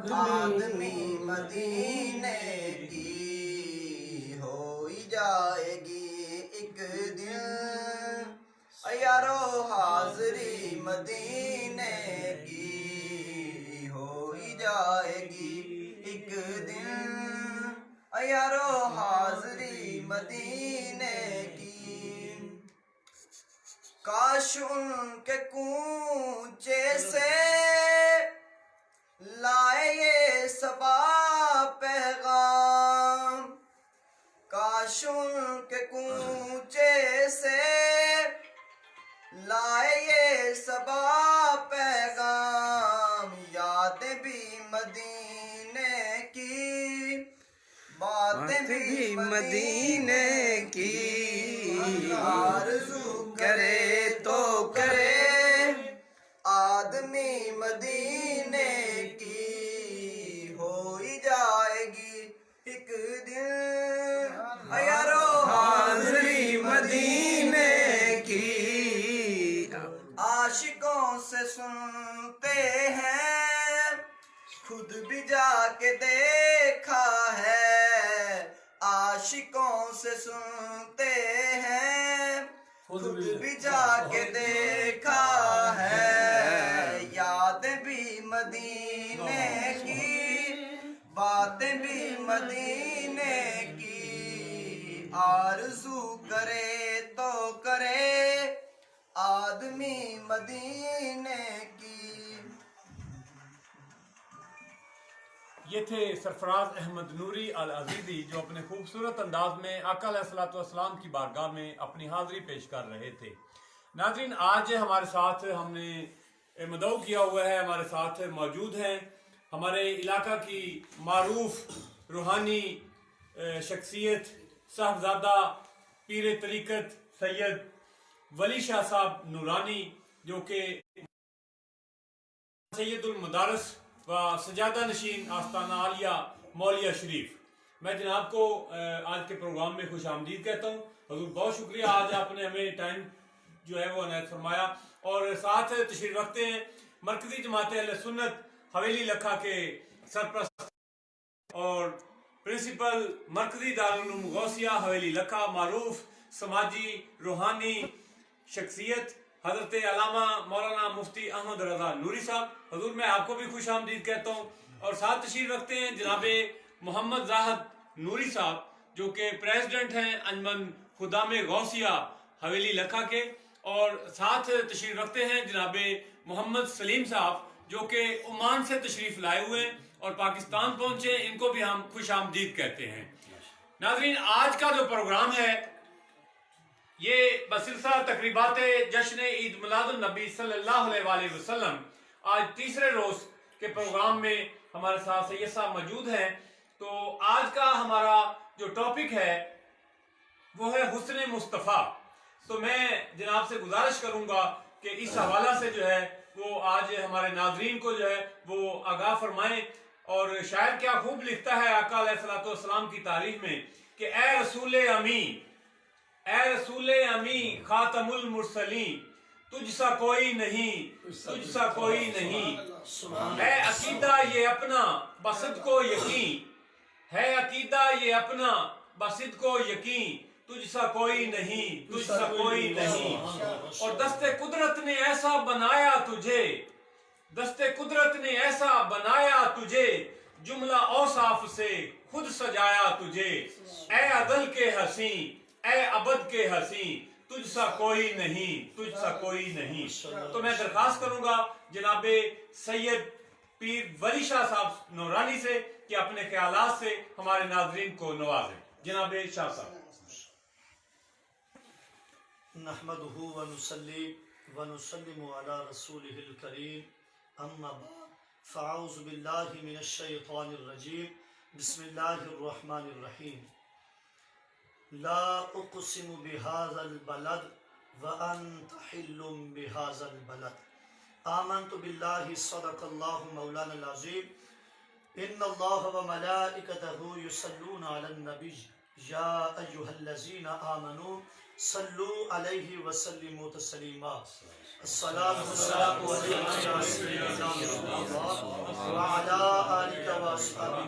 آدمی مدینے کی ہو ہی جائے گی ایک دن یارو حاضری مدینے کی ہو ہی جائے گی ایک دن یارو حاضری مدینے کی کاش ان کے کوچے سے لائے یہ صبا پیغام کاش ان کے کوچے سے لائے یہ صبا پیغام یادیں بھی مدینے کی باتیں بھی مدینے کی آرزو کرے تو کرے آدمی مدینے کی ہو ہی جائے گی ایک دن یارو حاضری مدینے کی عاشقوں سے سنتے ہیں خود بھی جا کے دیکھا ہے عاشقوں سے سنتے ہیں خود بھی جا کے دیکھا ہے یادیں بھی مدینے کی باتیں بھی مدینے کی آرزو کرے تو کرے آدمی مدینے کی یہ تھے سرفراز احمد نوری العزیزی جو اپنے خوبصورت انداز میں آقا علیہ الصلوۃ والسلام کی بارگاہ میں اپنی حاضری پیش کر رہے تھے۔ ناظرین، آج ہمارے ساتھ ہم نے مدعو کیا ہوا ہے، ہمارے ساتھ موجود ہیں ہمارے علاقہ کی معروف روحانی شخصیت صاحبزادہ پیر طریقت سید ولی شاہ صاحب نورانی، جو کہ سید المدارس و سجادہ نشین آستانہ عالیہ مولیہ شریف۔ میں جناب کو آج کے پروگرام میں خوش آمدید کہتا ہوں۔ حضور بہت شکریہ، آج آپ نے ہمیں ٹائم جو ہے وہ عنایت فرمایا، اور ساتھ تشریف رکھتے ہیں مرکزی جماعت اہل سنت حویلی لکھا کے سرپرست اور پرنسپل مرکزی دارالعلوم غوثیہ حویلی لکھا، معروف سماجی روحانی شخصیت حضرت علامہ مولانا مفتی احمد رضا نوری صاحب۔ حضور میں آپ کو بھی خوش آمدید کہتا ہوں، اور ساتھ تشریف رکھتے ہیں جناب محمد زاہد نوری صاحب جو کہ پریزیڈنٹ ہیں انجمن خدام غوثیہ حویلی لکھا کے، اور ساتھ تشریف رکھتے ہیں جناب محمد سلیم صاحب جو کہ عمان سے تشریف لائے ہوئے ہیں اور پاکستان پہنچے، ان کو بھی ہم خوش آمدید کہتے ہیں۔ ناظرین، آج کا جو پروگرام ہے یہ بسلسلہ تقریبات جشن عید میلاد النبی صلی اللہ علیہ وآلہ وسلم، آج تیسرے روز کے پروگرام میں ہمارے ساتھ سید صاحب موجود ہیں۔ تو آج کا ہمارا جو ٹاپک ہے وہ ہے حسن مصطفیٰ۔ تو میں جناب سے گزارش کروں گا کہ اس حوالہ سے جو ہے وہ آج ہمارے ناظرین کو جو ہے وہ آگاہ فرمائیں، اور شاعر کیا خوب لکھتا ہے آقا علیہ الصلوۃ والسلام کی تعریف میں کہ اے رسول امین، اے رسول امین خاتم المرسلین، تجھ سا کوئی نہیں، تجھ سا کوئی نہیں، ہے عقیدہ یہ اپنا بصدق و یقین، ہے عقیدہ یہ اپنا بصدق و یقین، تجھ سا کوئی نہیں، تجھ سا کوئی نہیں، اور دست قدرت نے ایسا بنایا تجھے، دست قدرت نے ایسا بنایا تجھے، جملہ اوصاف سے خود سجایا تجھے، اے عدل کے حسین، اے ابد کے حسین، تجھ سا کوئی نہیں، تجھ سا کوئی نہیں۔ تو میں درخواست کروں گا جناب سید پیر ولی شاہ صاحب نورانی سے کہ اپنے خیالات سے ہمارے ناظرین کو نوازیں۔ جناب شاہ صاحب۔ نحمدہ ونصلی ونسلم علی رسولہ الکریم، اما بعد فاعوذ باللہ من الشیطان الرجیم، بسم اللہ الرحمن الرحیم۔ لا اقسم بهذا البلد وانت حل بهذا البلد، آمنت باللہ صدق اللہ مولانا العظیم، ان اللہ وملائکتہ یصلون علی النبی یا ایہا الذین آمنوا صلوا علیہ وسلموا تسلیما، الصلاۃ والسلام علیک یا سیدنا رسول اللہ وعلی آلہ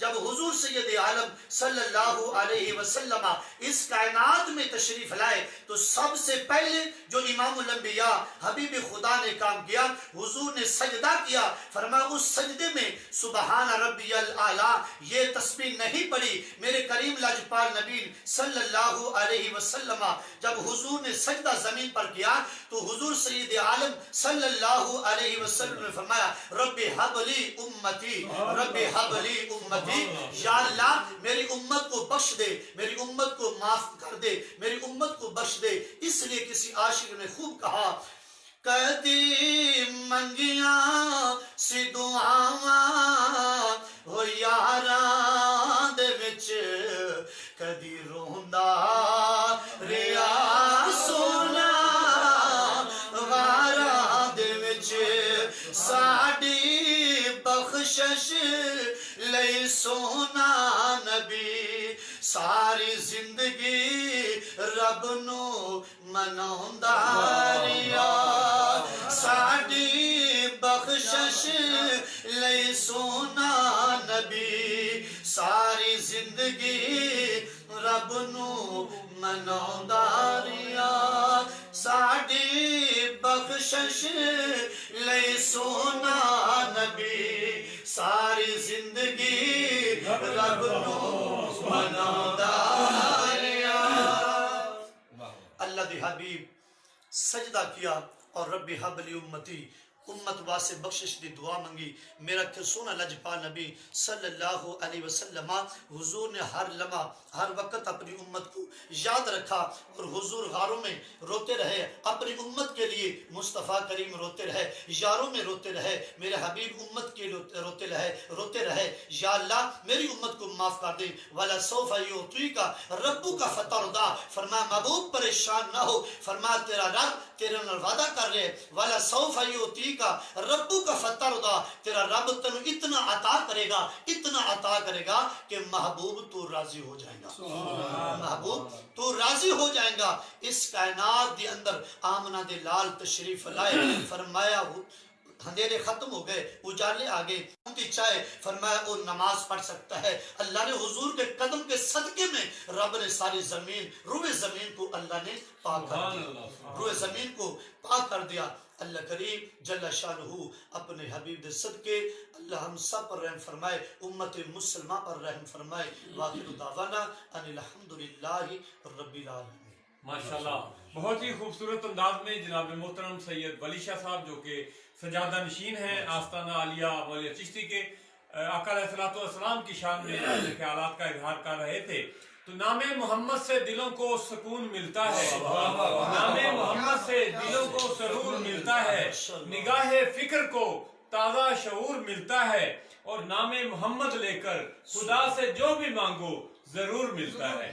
جب حضور سید عالم صلی اللہ علیہ وسلم اس کائنات میں تشریف لائے تو سب سے پہلے جو امام الانبیاء حبیب خدا نے کام کیا، حضور نے سجدہ کیا، فرمایا اس سجدے میں سبحان ربی الاعلیٰ یہ تسبیح نہیں پڑی۔ میرے کریم لاجپال نبی صلی اللہ علیہ وسلم جب حضور نے سجدہ زمین پر کیا تو حضور سید عالم صلی اللہ علیہ وسلم نے فرمایا رب حب لی امتی، رب حب لی امتی، یا اللہ میری امت کو بخش دے، میری امت کو معاف کر دے، میری امت کو بخش دے۔ اس لیے کسی عاشق نے خوب کہا کدی منگیاں سی دعاواں ہو یاراں دے وچ، کدی روندا ریا سونا غاراں دے وچ، ساڈی بخشش لئی سونا نبی ساری زندگی رب نو مناوندا ریا، ساڈی بخشش لئی سونا نبی ساری زندگی رب نو مناوندا ریا، ساڈی بخشش لئی سونا نبی ساری زندگی رب نو مناوندا ریا۔ اللہ دی حبیب سجدہ کیا اور رب حب لی امتی، امت واسے بخشش دی دعا منگی۔ میرا سونا لجپال نبی صلی اللہ علیہ وسلم حضور نے ہر لمحہ ہر وقت اپنی امت کو یاد رکھا اور حضور غاروں میں روتے رہے، اپنی امت کے لیے مصطفیٰ کریم روتے رہے، یاروں میں روتے رہے، میرے حبیب امت کے روتے رہے، یا اللہ میری امت کو معاف کر دے۔ وَلَا سَوْفَ يُعْطِيكَ رَبُّكَ فَتَرْضَىٰ، فرمایا محبوب پریشان نہ ہو، فرمایا تیرا رب تیرے نال وعدہ کر رہے، وَلَا سَوْفَ يُعْطِيكَ رَبُّكَ فَتَرْضَىٰ، تیرا رب تنو اتنا عطا کرے گا، اتنا عطا کرے گا کہ محبوب تو راضی ہو جائے گا، محبوب تو راضی ہو جائے گا۔ اس کائنات دے اندر آمنہ دے لال تشریف لائے، فرمایا اندھیرے ختم ہو گئے، اجالے آگے اونتی چاہے، فرمایا وہ نماز پڑھ سکتا ہے۔ اللہ نے حضور کے قدم کے صدقے میں رب نے ساری زمین، روئے زمین کو اللہ نے پاک کر دیا، روئے زمین کو پاک کر دیا۔ اللہ کریم جل شانہ اپنے حبیب دے صدقے اللہ ہم سب پر رحم فرمائے، امت مسلمہ پر رحم فرمائے۔ وآخر دعوانا ان الحمدللہ رب العالمین۔ ماشاءاللہ بہت ہی خوبصورت انداز میں جناب محترم سید ولی شاہ صاحب جو کہ سجادہ نشین ہیں آستانہ عالیہ مولیہ چشتی کے، آقا علیہ السلام کی شان میں اپنے خیالات کا اظہار کر رہے تھے۔ تو نام محمد سے دلوں کو سکون ملتا ہے، نام محمد سے دلوں کو سرور ملتا ہے، نگاہ فکر کو تازہ شعور ملتا ہے، اور نام محمد لے کر خدا سے جو بھی مانگو ضرور ملتا ہے۔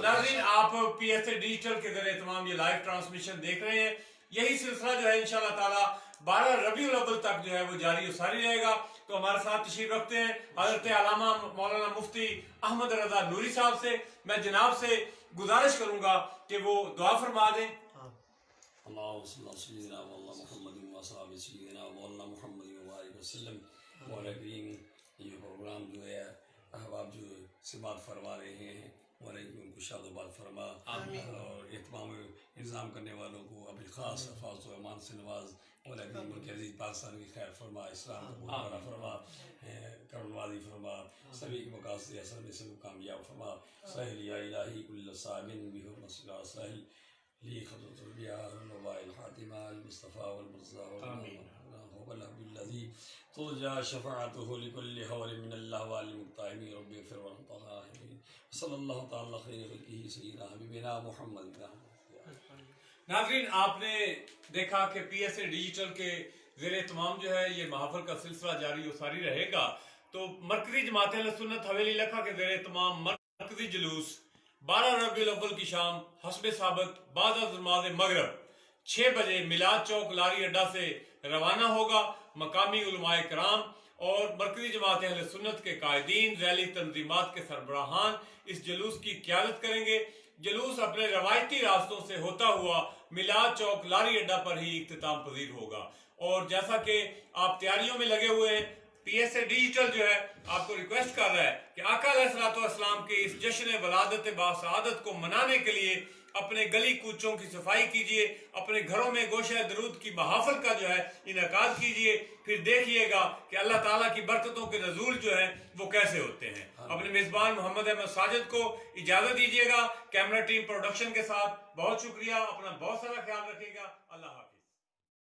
ناظرین آپ پی ایس اے ڈیجیٹل کے ذریعے تمام یہ لائیو ٹرانسمیشن دیکھ رہے ہیں، یہی سلسلہ جو ہے انشاءاللہ تعالی 12 ربیع الاول تک جو ہے وہ جاری و ساری رہے گا۔ تو ہمارے ساتھ تشریف رکھتے ہیں حضرت علامہ مولانا مفتی احمد رضا نوری صاحب سے۔ میں جناب سے گزارش کروں گا کہ وہ دعا فرما دیں۔ اللہم صلی اللہ سیدنا مولانا محمد و صحابہ سیدنا مولانا محمد وبارک وسلم۔ مولا کریم یہ پروگرام جو ہے احباب جو سماعت فرما رہے ہیں، مولا کریم ان کو شاد و بال فرما، اور اہتمام انتظام کرنے والوں کو اپنی خاص حفاظت و امان سے نواز۔ مولا کریم ملک عزیز پاکستان کی خیر فرما، اسلام کو بہت بڑا فرما، کرم نوازی فرما، سبھی کے مقاصد حسن میں سب کامیاب فرما۔ سہل یا الہی کل صابن بحرمت صلاح سہل لی خطرت البیار نوائی الخاتمہ المصطفیٰ والمرضى والحب الذي ترجى شفاعته لكل حول من اللہ والمقتحمین رب اغفر والمطهرین صلی اللہ تعالی خیر خلقہ سیدنا حبیبنا محمد۔ ناظرین آپ نے دیکھا کہ پی ایس اے ڈیجیٹل کے زیر اہتمام جو ہے یہ محافل کا سلسلہ جاری و ساری رہے گا۔ تو مرکزی جماعت اہل سنت حویلی لکھا کے زیر اہتمام مرکزی جلوس 12 ربیع الاول کی شام حسب ثابت بعد از نماز مغرب 6 بجے میلاد چوک لاری اڈا سے روانہ ہوگا۔ مقامی علماء کرام اور مرکزی جماعت اہل سنت کے قائدین، ذیلی تنظیمات کے سربراہان اس جلوس کی قیادت کریں گے۔ جلوس اپنے روایتی راستوں سے ہوتا ہوا میلاد چوک لاری اڈا پر ہی اختتام پذیر ہوگا، اور جیسا کہ آپ تیاریوں میں لگے ہوئے ہیں، PSA ڈیجیٹل جو ہے آپ کو ریکویسٹ کر رہا ہے کہ آقا علیہ الصلوۃ والسلام کے اس جشن ولادت باسعادت کو منانے کے لیے اپنے گلی کوچوں کی صفائی کیجئے، اپنے گھروں میں گوشہ درود کی محافل کا جو ہے انعقاد کیجئے، پھر دیکھیے گا کہ اللہ تعالیٰ کی برکتوں کے نزول جو ہیں وہ کیسے ہوتے ہیں۔ اپنے میزبان محمد احمد ساجد کو اجازت دیجیے گا، کیمرہ ٹیم پروڈکشن کے ساتھ بہت شکریہ، اپنا بہت سارا خیال رکھیے گا، اللہ حافظ۔